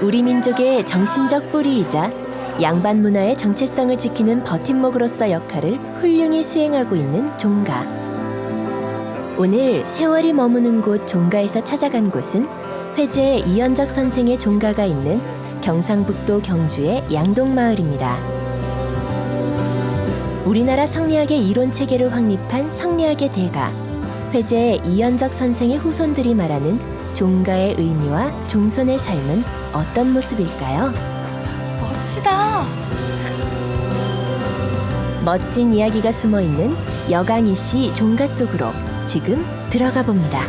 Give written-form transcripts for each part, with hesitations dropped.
우리 민족의 정신적 뿌리이자 양반 문화의 정체성을 지키는 버팀목으로서 역할을 훌륭히 수행하고 있는 종가. 오늘 세월이 머무는 곳 종가에서 찾아간 곳은 회제 이연적 선생의 종가가 있는 경상북도 경주의 양동마을입니다. 우리나라 성리학의 이론 체계를 확립한 성리학의 대가, 회제 이연적 선생의 후손들이 말하는 종가의 의미와 종손의 삶은 어떤 모습일까요? 멋지다. 멋진 이야기가 숨어있는 여강이 씨 종가 속으로 지금 들어가 봅니다.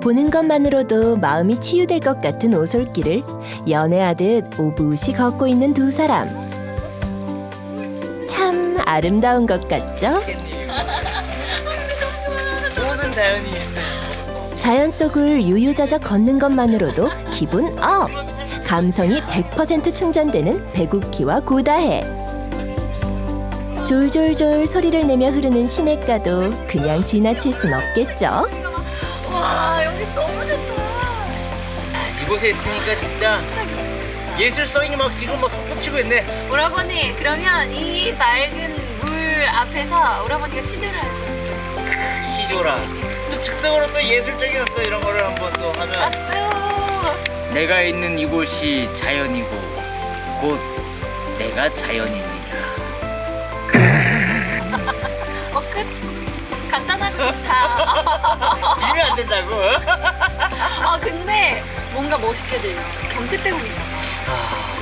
보는 것만으로도 마음이 치유될 것 같은 오솔길을 연애하듯 오붓이 걷고 있는 두 사람. 참 아름다운 것 같죠? 모든 자연이 자연 속을 유유자적 걷는 것만으로도 기분 업! 감성이 100% 충전되는 배구키와 고다해. 졸졸졸 소리를 내며 흐르는 시냇가도 그냥 지나칠 순 없겠죠? 와, 여기 너무 좋다. 이곳에 있으니까 진짜 예술성이 막 지금 막 솟구치고 있네. 오라버니, 그러면 이 맑은 물 앞에서 오라버니가 시조를 하세요. 시조라. 또 즉석으로 또 예술적인 또 이런 거를 한번 또 하면 박수. 내가 있는 이곳이 자연이고 곧 내가 자연입니다. 끝. 간단하고 좋다. 지면 안 된다고. 근데 뭔가 멋있게 들려. 경치 때문인가 봐.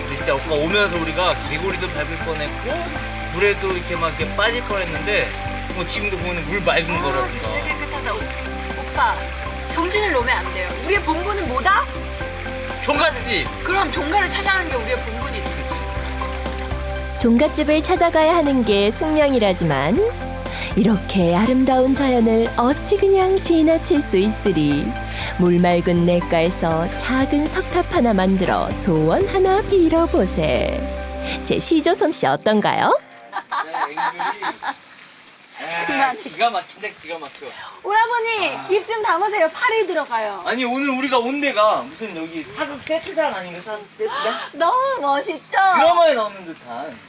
우리 진짜 아까 오면서 우리가 개구리도 밟을 뻔했고 물에도 이렇게 막 이렇게 빠질 뻔했는데 뭐 지금도 보면 물 맑은 거라든가. 진짜 깨끗하다. 오빠, 정신을 놓으면 안 돼요. 우리의 본분은 뭐다? 종갓집. 그럼 종가를 찾아가는 게 우리의 본분이지. 종갓집을 찾아가야 하는 게 숙명이라지만 이렇게 아름다운 자연을 어찌 그냥 지나칠 수 있으리. 물 맑은 냇가에서 작은 석탑 하나 만들어 소원 하나 빌어보세. 제 시조 솜씨 어떤가요? 그만해. 기가 막힌다 기가 막혀. 오라버니, 입 좀 담으세요. 팔이 들어가요. 아니 오늘 우리가 온 데가 무슨 여기 사극 세트장 아닌가? 사극 세트장? 너무 멋있죠? 드라마에 나오는 듯한.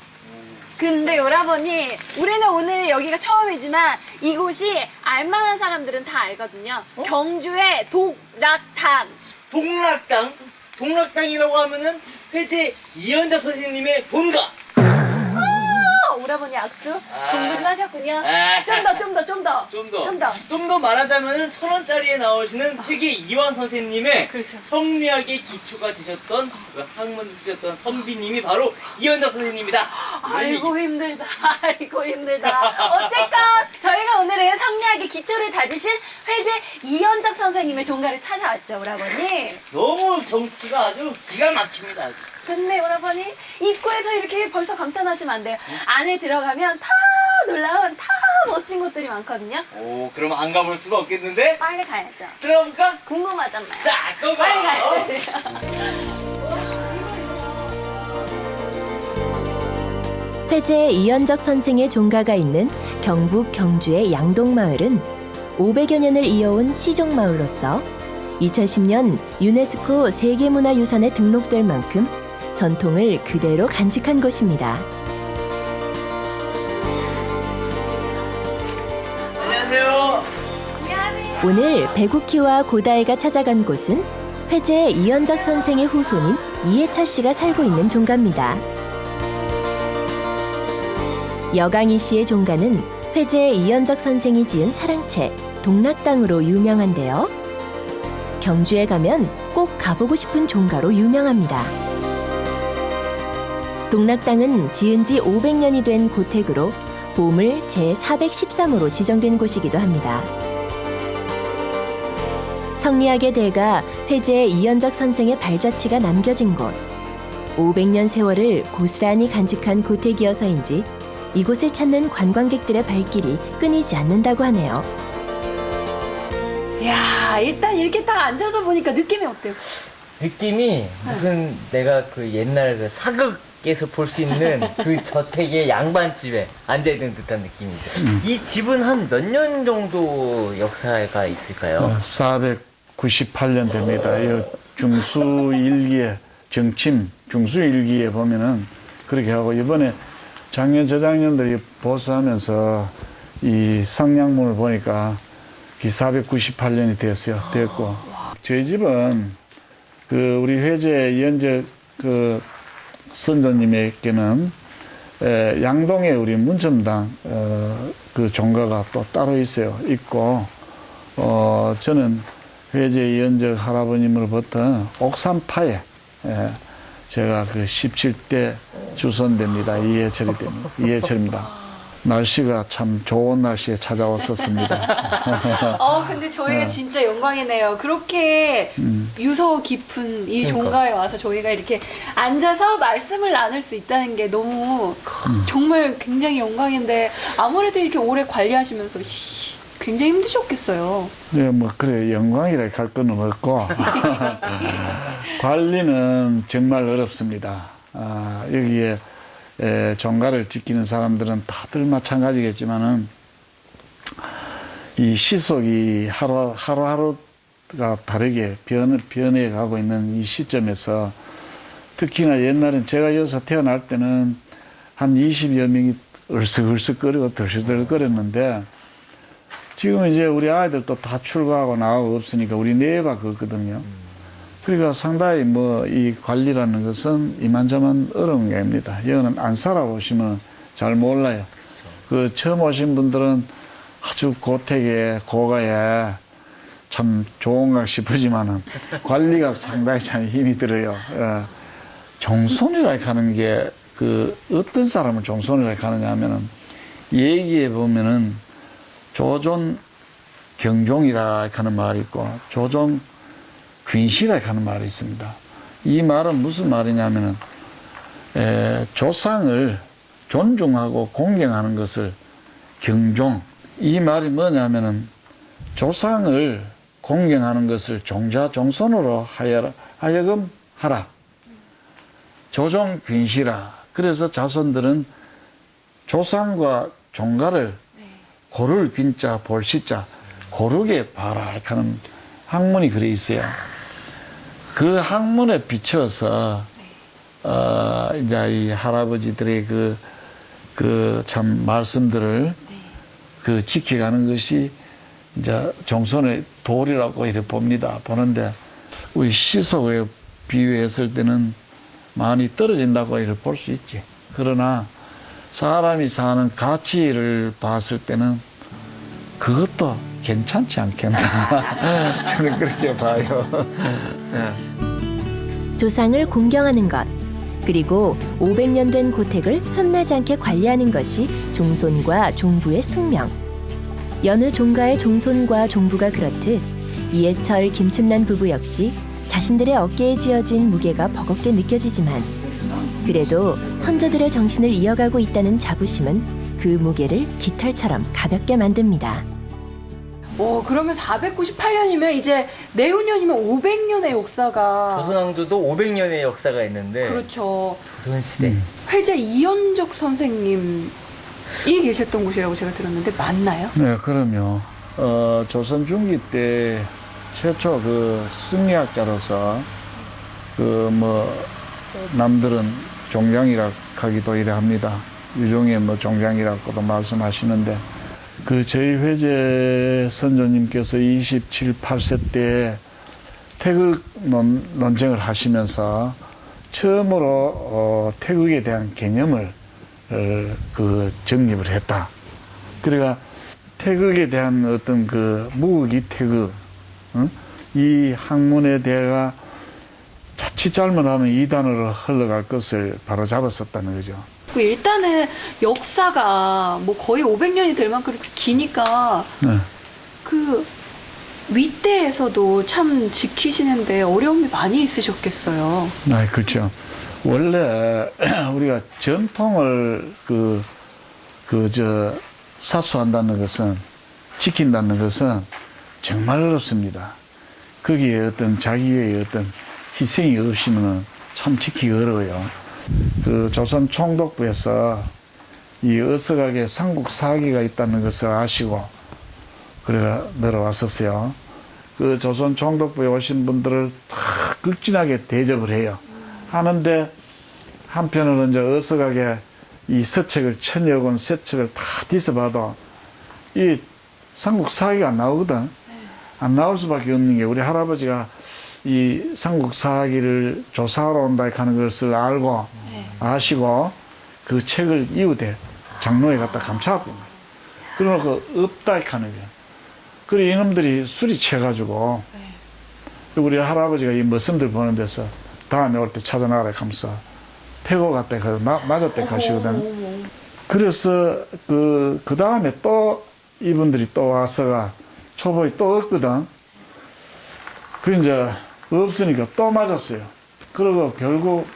근데 오라버니, 우리는 오늘 여기가 처음이지만 이곳이 알만한 사람들은 다 알거든요. 경주의 독락탕. 동락당? 동락당이라고 하면은 회제 이현작 선생님의 본가. 오라버니 악수? 공부 좀 하셨군요. 아. 좀 더, 좀 더, 좀 더. 좀 더 말하자면은 1,000원짜리에 나오시는 회계 이완 선생님의 그렇죠. 성리학의 기초가 되셨던 그 학문을 쓰셨던 선비님이 바로 이현작 선생님이다. 아이고 힘들다. 아이고 힘들다. 어쨌건 저희가 오늘은 성리학의 기초를 다지신 회제 이현적 선생님의 종가를 찾아왔죠, 오라버니. 너무 경치가 아주 기가 막힙니다. 아주. 근데 오라버니, 입구에서 이렇게 벌써 감탄하시면 안 돼요. 안에 들어가면 다 놀라운 다 멋진 곳들이 많거든요. 오, 그럼 안 가볼 수가 없겠는데? 빨리 가야죠. 들어볼까? 궁금하잖아요. 자, 고고! 빨리 가야 돼요. 회제 이연적 선생의 종가가 있는 경북 경주의 양동마을은 500여 년을 이어온 시종마을로서 2010년 유네스코 세계문화유산에 등록될 만큼 전통을 그대로 간직한 곳입니다. 안녕하세요. 미안해. 오늘 배구키와 고다혜가 찾아간 곳은 회제 이연작 선생의 후손인 이해철 씨가 살고 있는 종가입니다. 여강이 씨의 종가는 회제 이연작 선생이 지은 사랑채 동락당으로 유명한데요. 경주에 가면 꼭 가보고 싶은 종가로 유명합니다. 동락당은 지은 지 500년이 된 고택으로 보물 제413호로 지정된 곳이기도 합니다. 성리학의 대가 회제 이연작 선생의 발자취가 남겨진 곳. 500년 세월을 고스란히 간직한 고택이어서인지 이곳을 찾는 관광객들의 발길이 끊이지 않는다고 하네요. 야, 일단 이렇게 딱 앉아서 보니까 느낌이 어때요? 느낌이 무슨 내가 그 옛날 그 사극에서 볼 수 있는 그 저택의 양반집에 앉아있는 듯한 느낌입니다. 이 집은 한 몇 년 정도 역사가 있을까요? 498년 됩니다. 이 중수 일기에 정침 중수 일기에 보면은 그렇게 하고 이번에 작년 저작년들이 보수하면서 이 성냥문을 보니까 498년이 됐고 저희 집은 그 우리 회제 이현적 그 선조님에게는 양동에 우리 문첨당 그 종가가 또 따로 있고 저는 회제 이현적 할아버님으로부터 옥산파에 제가 그 17대 주선됩니다. 이해철입니다. 날씨가 참 좋은 날씨에 찾아왔었습니다. 근데 저희가 진짜 영광이네요. 그렇게 유서 깊은 이 그러니까. 종가에 와서 저희가 이렇게 앉아서 말씀을 나눌 수 있다는 게 너무 정말 굉장히 영광인데 아무래도 이렇게 오래 관리하시면서 굉장히 힘드셨겠어요. 네, 뭐 그래 영광이라 할 거는 없고 관리는 정말 어렵습니다. 여기에 종가를 지키는 사람들은 다들 마찬가지겠지만은 이 시속이 하루하루가 다르게 변해가고 있는 이 시점에서 특히나 옛날엔 제가 여기서 태어날 때는 한 20여 명이 얼썩얼썩거리고 덜덜거렸는데 지금 이제 우리 아이들도 다 출가하고 나가고 없으니까 우리 네밖에 없거든요. 그러니까 상당히 뭐 이 관리라는 것은 이만저만 어려운 게 아닙니다. 여기는 안 살아보시면 잘 몰라요. 그 처음 오신 분들은 아주 고택에 고가에 참 좋은가 싶으지만은 관리가 상당히 참 힘이 들어요. 종손이라 하는 게 그 어떤 사람을 종손이라 하느냐 하면은 얘기해 보면은 조존 경종이라 하는 말이 있고 조존 귀시라 하는 말이 있습니다. 이 말은 무슨 말이냐면은 조상을 존중하고 공경하는 것을 경종. 이 말이 뭐냐면은 조상을 공경하는 것을 종자 종손으로 하여금 하라. 조종 귀시라. 그래서 자손들은 조상과 종가를 고를 귀자 볼시자 고르게 봐라 하는 학문이 그래 있어요. 그 학문에 비춰서 이제 이 할아버지들의 그 참 말씀들을 그 지켜가는 것이 이제 종손의 도리라고 이렇게 보는데 우리 시속에 비유했을 때는 많이 떨어진다고 이렇게 볼 수 있지. 그러나 사람이 사는 가치를 봤을 때는 그것도 괜찮지 않겠나. 저는 그렇게 봐요. 조상을 공경하는 것, 그리고 500년 된 고택을 흠나지 않게 관리하는 것이 종손과 종부의 숙명. 여느 종가의 종손과 종부가 그렇듯 이해철, 김춘란 부부 역시 자신들의 어깨에 지어진 무게가 버겁게 느껴지지만 그래도 선조들의 정신을 이어가고 있다는 자부심은 그 무게를 깃털처럼 가볍게 만듭니다. 그러면 498년이면 이제 내후년이면 500년의 역사가 조선왕조도 500년의 역사가 있는데 그렇죠. 조선시대 회제 이현적 선생님이 계셨던 곳이라고 제가 들었는데 맞나요? 네, 그럼요. 조선 중기 때 최초 그 승리학자로서 그 뭐 남들은 종장이라 하기도 이래 합니다. 유종의 뭐 종장이라고도 말씀하시는데 그 저희 회제 선조님께서 27, 8세 때 태극 논쟁을 하시면서 처음으로 태극에 대한 개념을 그 정립을 했다. 그러니까 태극에 대한 어떤 그 무극이 태극, 이 학문에 대해가 자칫 잘못하면 이단으로 흘러갈 것을 바로 잡았었다는 거죠. 일단은 역사가 뭐 거의 500년이 될 만큼 그렇게 기니까 네. 그 윗대에서도 참 지키시는데 어려움이 많이 있으셨겠어요. 아, 그렇죠. 원래 우리가 전통을 사수한다는 것은, 지킨다는 것은 정말 어렵습니다. 거기에 어떤 자기의 어떤 희생이 없으면 참 지키기 어려워요. 그 조선 총독부에서 이 어석하게 삼국 사기가 있다는 것을 아시고 그래 내려왔었어요. 그 조선 총독부에 오신 분들을 다 극진하게 대접을 해요. 하는데 한편으로는 이제 어석하게 이 서책을 1000여 권 서책을 다 뒤져봐도 이 삼국 사기가 안 나오거든. 안 나올 수밖에 없는 게 우리 할아버지가 이 삼국 사기를 조사하러 온다 하는 것을 알고 아시고 그 책을 이웃에 장로에 갖다 감춰갖고 그러고 없다 하는 거야. 그래 이놈들이 술이 채가지고 우리 할아버지가 이 머슴들 보는 데서 다음에 올 때 찾아나가라 하면서 패고 갔다 맞았대 가시거든. 그래서 그 다음에 또 이분들이 또 와서가 초보에 또 없거든. 그 이제 없으니까 또 맞았어요. 그리고 결국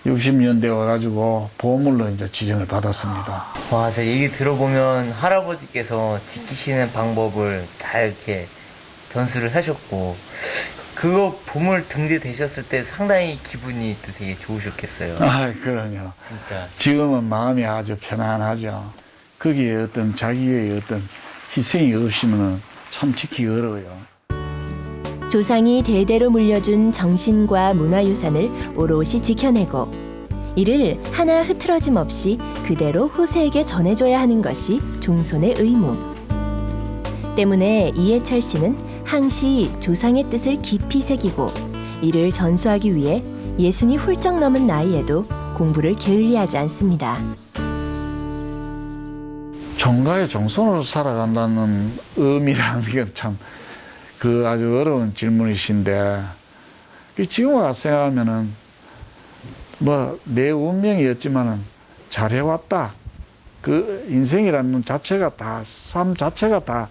60년대 와가지고 보물로 이제 지정을 받았습니다. 와, 저 얘기 들어보면 할아버지께서 지키시는 방법을 다 이렇게 전수를 하셨고, 그거 보물 등재되셨을 때 상당히 기분이 또 되게 좋으셨겠어요. 아, 그럼요. 진짜. 지금은 마음이 아주 편안하죠. 거기에 어떤 자기의 어떤 희생이 없으면 참 지키기 어려워요. 조상이 대대로 물려준 정신과 문화유산을 오롯이 지켜내고 이를 하나 흐트러짐 없이 그대로 후세에게 전해줘야 하는 것이 종손의 의무. 때문에 이해철 씨는 항시 조상의 뜻을 깊이 새기고 이를 전수하기 위해 60이 훌쩍 넘은 나이에도 공부를 게을리하지 않습니다. 종가의 종손으로 살아간다는 의미라는 건 참 그 아주 어려운 질문이신데 지금 와서 생각하면은 뭐 내 운명이었지만은 잘해왔다. 그 인생이라는 자체가 다 삶 자체가 다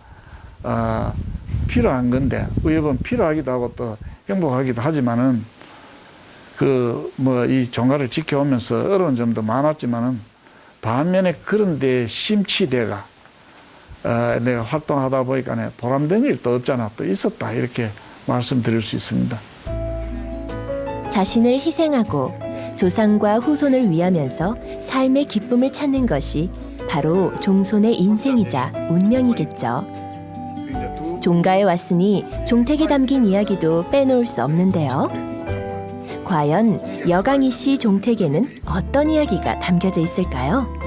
필요한 건데 어찌 보면 필요하기도 하고 또 행복하기도 하지만은 그 뭐 이 종가를 지켜오면서 어려운 점도 많았지만은 반면에 그런데 심취대가 내가 활동하다 보니까 보람된 일도 없잖아. 또 있었다. 이렇게 말씀드릴 수 있습니다. 자신을 희생하고 조상과 후손을 위하면서 삶의 기쁨을 찾는 것이 바로 종손의 인생이자 운명이겠죠. 종가에 왔으니 종택에 담긴 이야기도 빼놓을 수 없는데요. 과연 여강이 씨 종택에는 어떤 이야기가 담겨져 있을까요?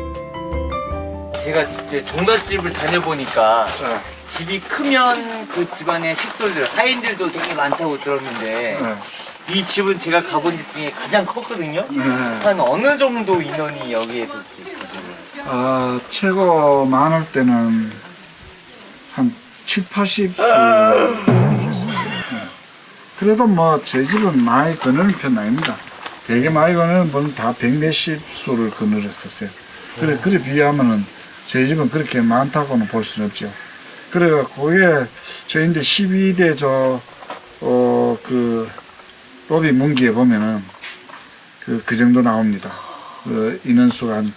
제가 이제 종갓집을 다녀보니까 집이 크면 그 집안의 식솔들, 하인들도 되게 많다고 들었는데 이 집은 제가 가본 집 중에 가장 컸거든요. 한 어느 정도 인원이 여기에서 있어요? 최고 많을 때는 한 7, 80수 그래도 뭐 제 집은 많이 거느는 편 아닙니다. 되게 많이 거느는 분은 다 100몇십 수를 거느렸었어요. 그래 비하면은 저희 집은 그렇게 많다고는 볼 수는 없죠. 그래가 그게 저희인데 12대 그 로비 문기에 보면은 그 정도 나옵니다. 그 인원수가 한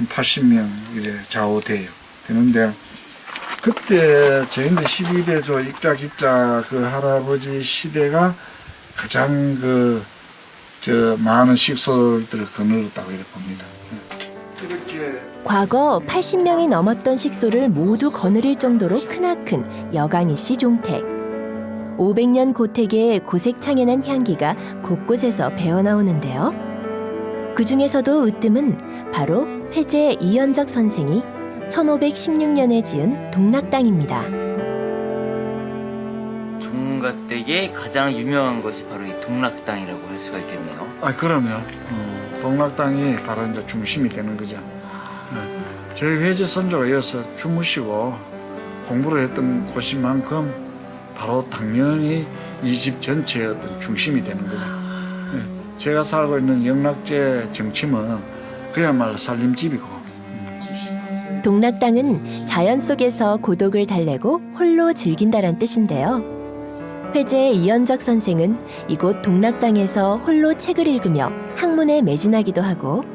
80명 이래 좌우돼요. 되는데 그때 저희인데 12대 입자 그 할아버지 시대가 가장 많은 식솔들을 거느렸다고 이렇게 봅니다. 이렇게 과거 80명이 넘었던 식소를 모두 거느릴 정도로 크나큰 여강이 씨 종택. 500년 고택의 고색창연한 향기가 곳곳에서 배어나오는데요. 그 중에서도 으뜸은 바로 회제 이연적 선생이 1516년에 지은 동락당입니다. 종갓댁의 가장 유명한 것이 바로 이 동락당이라고 할 수가 있겠네요. 그럼요. 동락당이 바로 이제 중심이 되는 거죠. 저희 회제 선조가 이어서 주무시고 공부를 했던 곳인 만큼 바로 당연히 이 집 전체의 어떤 중심이 되는 거죠. 제가 살고 있는 영락제 정침은 그야말로 살림집이고. 동락당은 자연 속에서 고독을 달래고 홀로 즐긴다란 뜻인데요. 회제 이연적 선생은 이곳 동락당에서 홀로 책을 읽으며 학문에 매진하기도 하고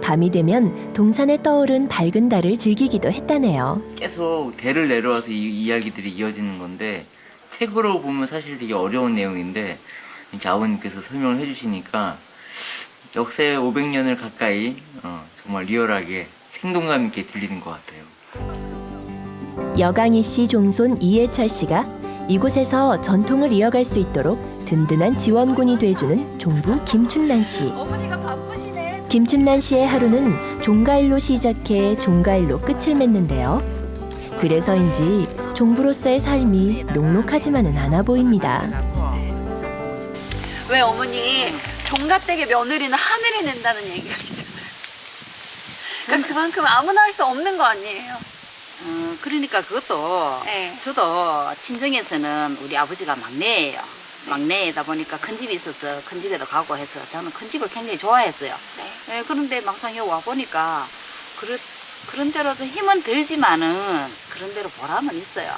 밤이 되면 동산에 떠오른 밝은 달을 즐기기도 했다네요. 계속 대를 내려와서 이 이야기들이 이어지는 건데 책으로 보면 사실 되게 어려운 내용인데 이렇게 아버님께서 설명을 해주시니까 역사의 500년을 가까이 정말 리얼하게 생동감 있게 들리는 것 같아요. 여강희 씨 종손 이해철 씨가 이곳에서 전통을 이어갈 수 있도록 든든한 지원군이 돼주는 종부 김춘란 씨. 어머니가 바쁘시네. 김춘란 씨의 하루는 종가일로 시작해 종가일로 끝을 맺는데요. 그래서인지 종부로서의 삶이 녹록하지만은 않아 보입니다. 왜 어머니 종가댁의 며느리는 하늘이 낸다는 얘기가 있잖아요. 그러니까 그만큼 아무나 할 수 없는 거 아니에요? 그러니까 그것도 네. 저도 친정에서는 우리 아버지가 막내예요. 막내이다 보니까 큰 집이 있어서 큰 집에도 가고 해서 저는 큰 집을 굉장히 좋아했어요. 네, 그런데 막상 여기 와보니까 그런 대로도 힘은 들지만은 그런 대로 보람은 있어요.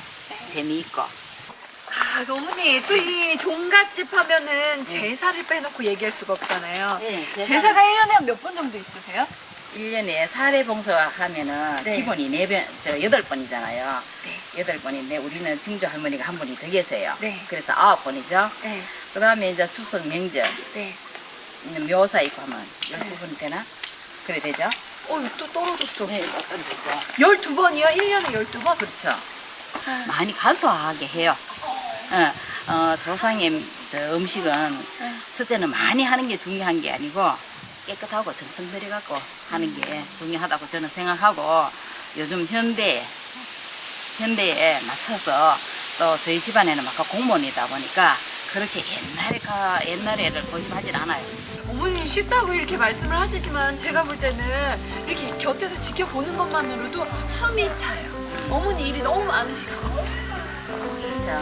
재미있고. 아, 어머니 또 이 종갓집 하면은 제사를 빼놓고 얘기할 수가 없잖아요. 네, 제사가 1년에 한 몇 번 정도 있으세요? 1년에 사례 봉사하면은 네. 기본이 8번이잖아요. 8번인데 우리는 증조 할머니가 한 분이 더 계세요. 네. 그래서 9번이죠. 네. 그 다음에 이제 추석 명절, 네. 묘사 있고 하면 12번 되나? 그래 되죠? 또 떨어졌어. 네, 그렇죠. 12번이요? 1년에 12번? 그렇죠. 많이 간소하게 해요. 조상의 음식은 첫째는 많이 하는 게 중요한 게 아니고 깨끗하고 정성 들여갖고 하는 게 중요하다고 저는 생각하고 요즘 현대에 맞춰서 또 저희 집안에는 막 공무원이다 보니까 그렇게 옛날에를 고집하진 않아요. 어머니 쉽다고 이렇게 말씀을 하시지만 제가 볼 때는 이렇게 곁에서 지켜보는 것만으로도 숨이 차요. 어머니 일이 너무 많으시고. 그렇죠.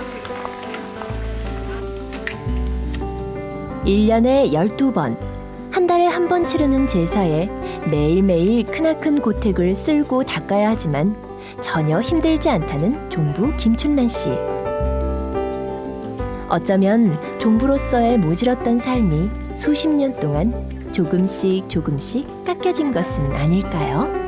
1년에 12번, 한 달에 한 번 치르는 제사에 매일매일 크나큰 고택을 쓸고 닦아야 하지만 전혀 힘들지 않다는 종부 김춘란 씨. 어쩌면 종부로서의 모질었던 삶이 수십 년 동안 조금씩 깎여진 것은 아닐까요?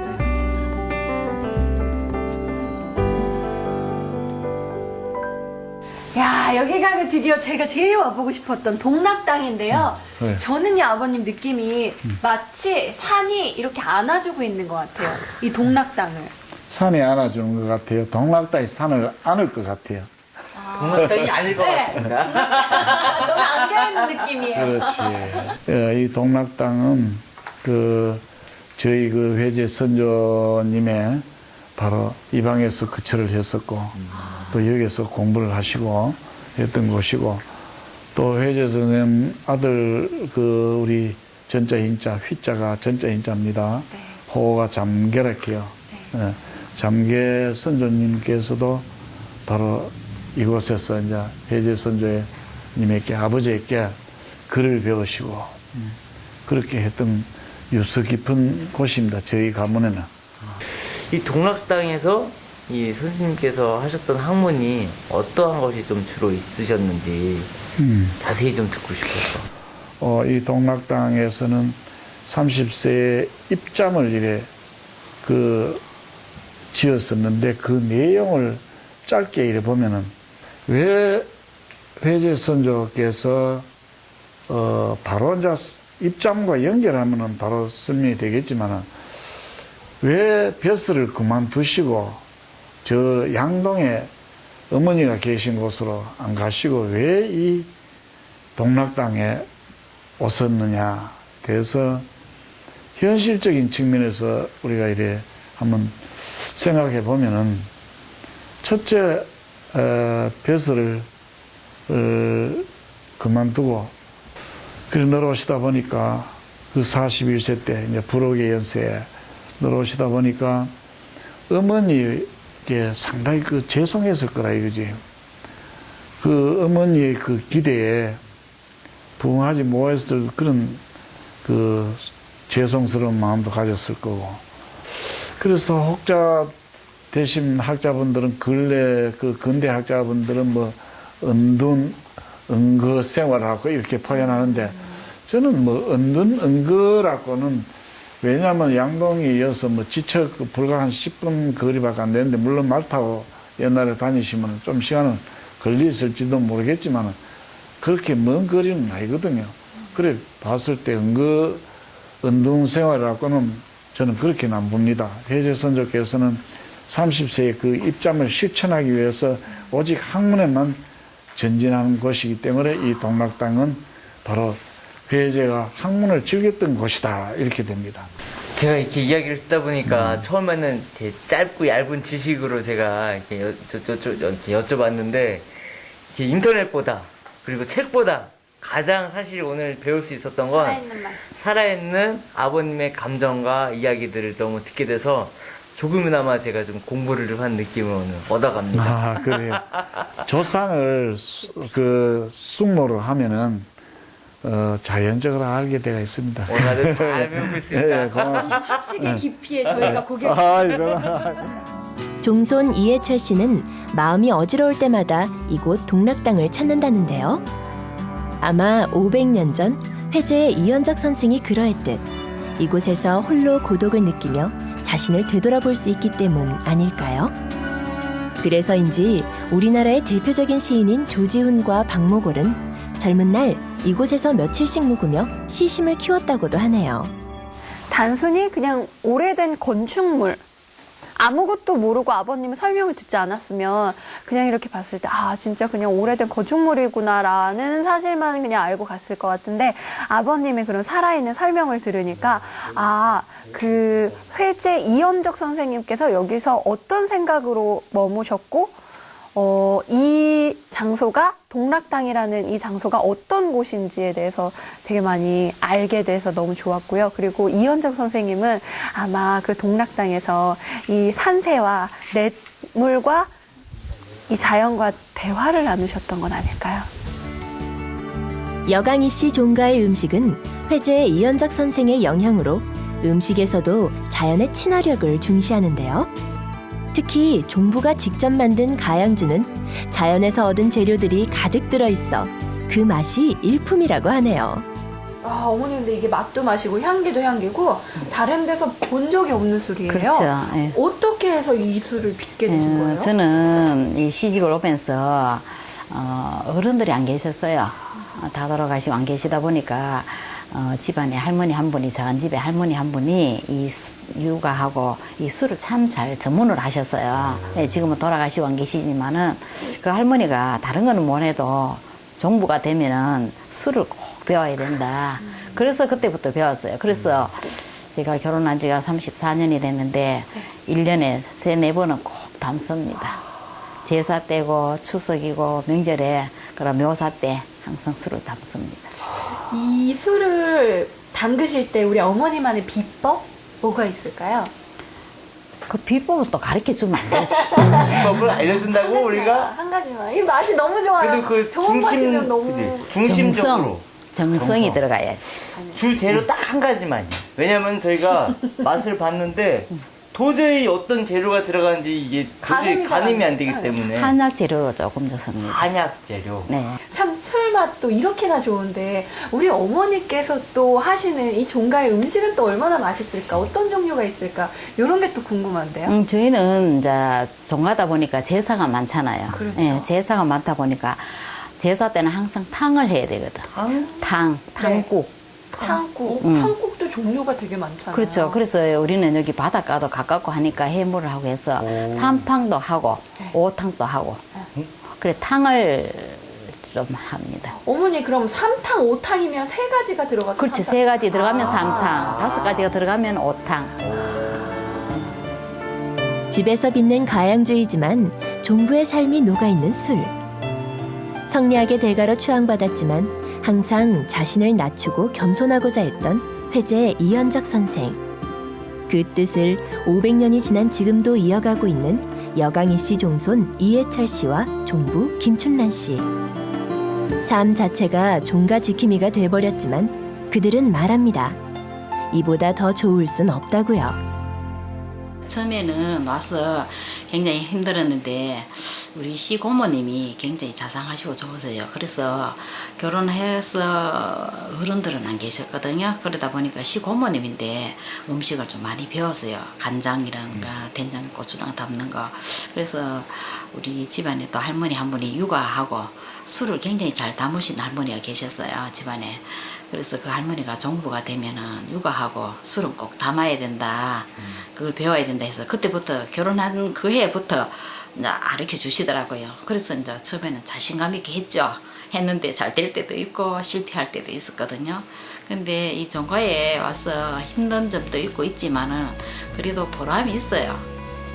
야, 여기가 드디어 제가 제일 와보고 싶었던 동락당인데요. 네. 저는 이 아버님 느낌이 마치 산이 이렇게 안아주고 있는 것 같아요. 이 동락당을. 산이 안아주는 것 같아요. 동락당이 산을 안을 것 같아요. 동락당이 아닐 것 네. 같습니다. 저는 안겨있는 느낌이에요. 그렇지. 이 동락당은 저희 회제 선조님의 바로 이 방에서 거처를 했었고 또 여기서 공부를 하시고 했던 곳이고 또 회제 선생님 아들 우리 전자 hin자 휘자가 전자 hin자입니다. 네. 호가 잠계라케요. 네. 잠계 선조님께서도 바로 이곳에서 이제 회제 선조님에게 아버지에게 글을 배우시고 그렇게 했던 유서 깊은 곳입니다. 저희 가문에는. 이 동락당에서 이 선생님께서 하셨던 학문이 어떠한 것이 좀 주로 있으셨는지 자세히 좀 듣고 싶어서. 이 동락당에서는 30세에 입잠을 이래 지었었는데 그 내용을 짧게 이래 보면은 왜 회제 선조께서 바로 이제 입잠과 연결하면은 바로 설명이 되겠지만은 왜 벼슬을 그만두시고 저 양동에 어머니가 계신 곳으로 안 가시고 왜 이 동락당에 오셨느냐. 그래서 현실적인 측면에서 우리가 이래 한번 생각해 보면은 첫째 벼슬을 그만두고 그래 내려오시다 보니까 그 41세 때 이제 불혹의 연세에 내려오시다 보니까 어머니께 상당히 죄송했을 거라 이거지. 그 어머니의 그 기대에 부응하지 못했을 그런 죄송스러운 마음도 가졌을 거고. 그래서 혹자 되신 학자분들은 근래 근대 학자분들은 뭐 은거 생활하고 이렇게 표현하는데 저는 뭐 은거라고는 왜냐하면 양동이어서 뭐 지쳐 불과 한 10분 거리밖에 안 되는데 물론 말 타고 옛날에 다니시면 좀 시간은 걸렸을지도 모르겠지만 그렇게 먼 거리는 아니거든요. 그래 봤을 때 은둔 생활이라고는 저는 그렇게는 안 봅니다. 해제 선조께서는 30세의 그 입장을 실천하기 위해서 오직 학문에만 전진하는 곳이기 때문에 이 동락당은 바로 회제가 학문을 즐겼던 곳이다 이렇게 됩니다. 제가 이렇게 이야기를 듣다 보니까 처음에는 이렇게 짧고 얇은 지식으로 제가 이렇게, 이렇게 여쭤봤는데 이렇게 인터넷보다 그리고 책보다 가장 사실 오늘 배울 수 있었던 건 살아있는 말. 살아있는 아버님의 감정과 이야기들을 너무 듣게 돼서 조금이나마 제가 좀 공부를 한 느낌을 오늘 얻어갑니다. 아, 그래요. 조상을 숙모를 하면은 자연적으로 알게 되어 있습니다. 오늘은 잘 배우고 있습니다. 예, 고맙습니다. 학식의 깊이에 저희가 고개를 종손 이해철 씨는 마음이 어지러울 때마다 이곳 동락당을 찾는다는데요. 아마 500년 전 회제의 이현적 선생이 그러했듯 이곳에서 홀로 고독을 느끼며 자신을 되돌아볼 수 있기 때문 아닐까요? 그래서인지 우리나라의 대표적인 시인인 조지훈과 박목월은 젊은 날 이곳에서 며칠씩 묵으며 시심을 키웠다고도 하네요. 단순히 그냥 오래된 건축물, 아무것도 모르고 아버님의 설명을 듣지 않았으면 그냥 이렇게 봤을 때 아 진짜 그냥 오래된 건축물이구나라는 사실만 그냥 알고 갔을 것 같은데 아버님의 그런 살아있는 설명을 들으니까 아 그 회제 이현적 선생님께서 여기서 어떤 생각으로 머무셨고 이 장소가 동락당이라는 이 장소가 어떤 곳인지에 대해서 되게 많이 알게 돼서 너무 좋았고요. 그리고 이현적 선생님은 아마 그 동락당에서 이 산세와 냇물과 이 자연과 대화를 나누셨던 건 아닐까요? 여강희 씨 종가의 음식은 회제의 이현적 선생의 영향으로 음식에서도 자연의 친화력을 중시하는데요. 특히 종부가 직접 만든 가양주는 자연에서 얻은 재료들이 가득 들어있어 그 맛이 일품이라고 하네요. 아 어머니 근데 이게 맛도 맛이고 향기도 향기고 다른 데서 본 적이 없는 술이에요. 그렇죠. 예. 어떻게 해서 이 술을 빚게 되신 거예요? 저는 이 시집을 오면서 어른들이 안 계셨어요. 다 돌아가시고 안 계시다 보니까 집안에 할머니 한 분이 작은 집에 할머니 한 분이 이 육아하고 이 술을 참 잘 전문을 하셨어요. 네, 지금은 돌아가시고 안 계시지만은 그 할머니가 다른 거는 못해도 종부가 되면은 술을 꼭 배워야 된다. 그래서 그때부터 배웠어요. 그래서 제가 결혼한 지가 34년이 됐는데 1년에 3-4번은 꼭 담습니다. 제사 때고 추석이고 명절에 그런 묘사 때 항상 술을 담습니다. 이 술을 담그실 때 우리 어머니만의 비법 뭐가 있을까요? 그 비법을 또 가르쳐 주면 안 되지. 비법을 알려준다고 우리가 한 가지만. 이 맛이 너무 좋아요. 그래도 그 저만 마시면 너무 그치? 중심적으로 정성이 정성. 들어가야지. 주 재료 딱 한 가지만요. 왜냐면 저희가 맛을 봤는데 도저히 어떤 재료가 들어가는지 이게 도저히 가늠이 가늠이 안 잘 되기 안 때문에 한약 재료로 조금 넣습니다. 한약 재료. 네. 참 술 맛도 이렇게나 좋은데 우리 어머니께서 또 하시는 이 종가의 음식은 또 얼마나 맛있을까? 어떤 종류가 있을까? 이런 게 또 궁금한데요. 저희는 이제 종가다 보니까 제사가 많잖아요. 그렇죠. 예, 제사가 많다 보니까 제사 때는 항상 탕을 해야 되거든. 탕국. 탕국. 음. 탕국도 종류가 되게 많잖아요. 그렇죠. 그래서 우리는 여기 바닷가도 가깝고 하니까 해물을 하고 해서 삼탕도 하고 오탕도 하고 그래 탕을 좀 합니다. 어머니 그럼 3탕, 5탕이면 3가지가 들어가서 그렇지. 3가지 들어가면 삼탕, 5가지가 들어가면 오탕. 집에서 빚는 가양주이지만 종부의 삶이 녹아있는 술. 성리학의 대가로 추앙받았지만 항상 자신을 낮추고 겸손하고자 했던 회제의 이현적 선생. 그 뜻을 500년이 지난 지금도 이어가고 있는 여강희 씨 종손 이해철 씨와 종부 김춘란 씨. 삶 자체가 종가 지킴이가 돼버렸지만 그들은 말합니다. 이보다 더 좋을 순 없다고요. 처음에는 와서 굉장히 힘들었는데 우리 시고모님이 굉장히 자상하시고 좋으세요. 그래서 결혼해서 어른들은 안 계셨거든요. 그러다 보니까 시고모님인데 음식을 좀 많이 배웠어요. 간장이란가 된장, 고추장 담는 거. 그래서 우리 집안에 또 할머니 한 분이 육아하고 술을 굉장히 잘 담으신 할머니가 계셨어요, 집안에. 그래서 그 할머니가 종부가 되면은 육아하고 술은 꼭 담아야 된다. 그걸 배워야 된다 해서 그때부터 결혼한 그 해부터 이제 가르쳐 주시더라고요. 그래서 이제 처음에는 자신감 있게 했죠. 했는데 잘 될 때도 있고 실패할 때도 있었거든요. 근데 이 종가에 와서 힘든 점도 있고 있지만은 그래도 보람이 있어요.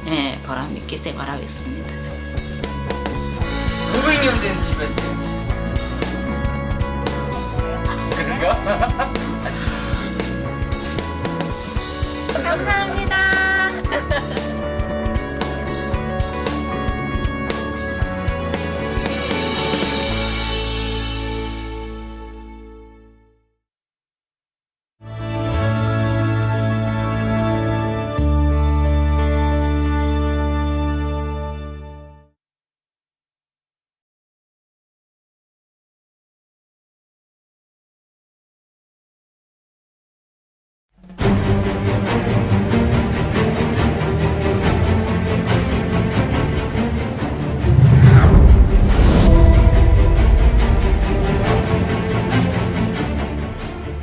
예, 보람 있게 생활하고 있습니다. 500년 된 집에서. 그런가? 감사합니다.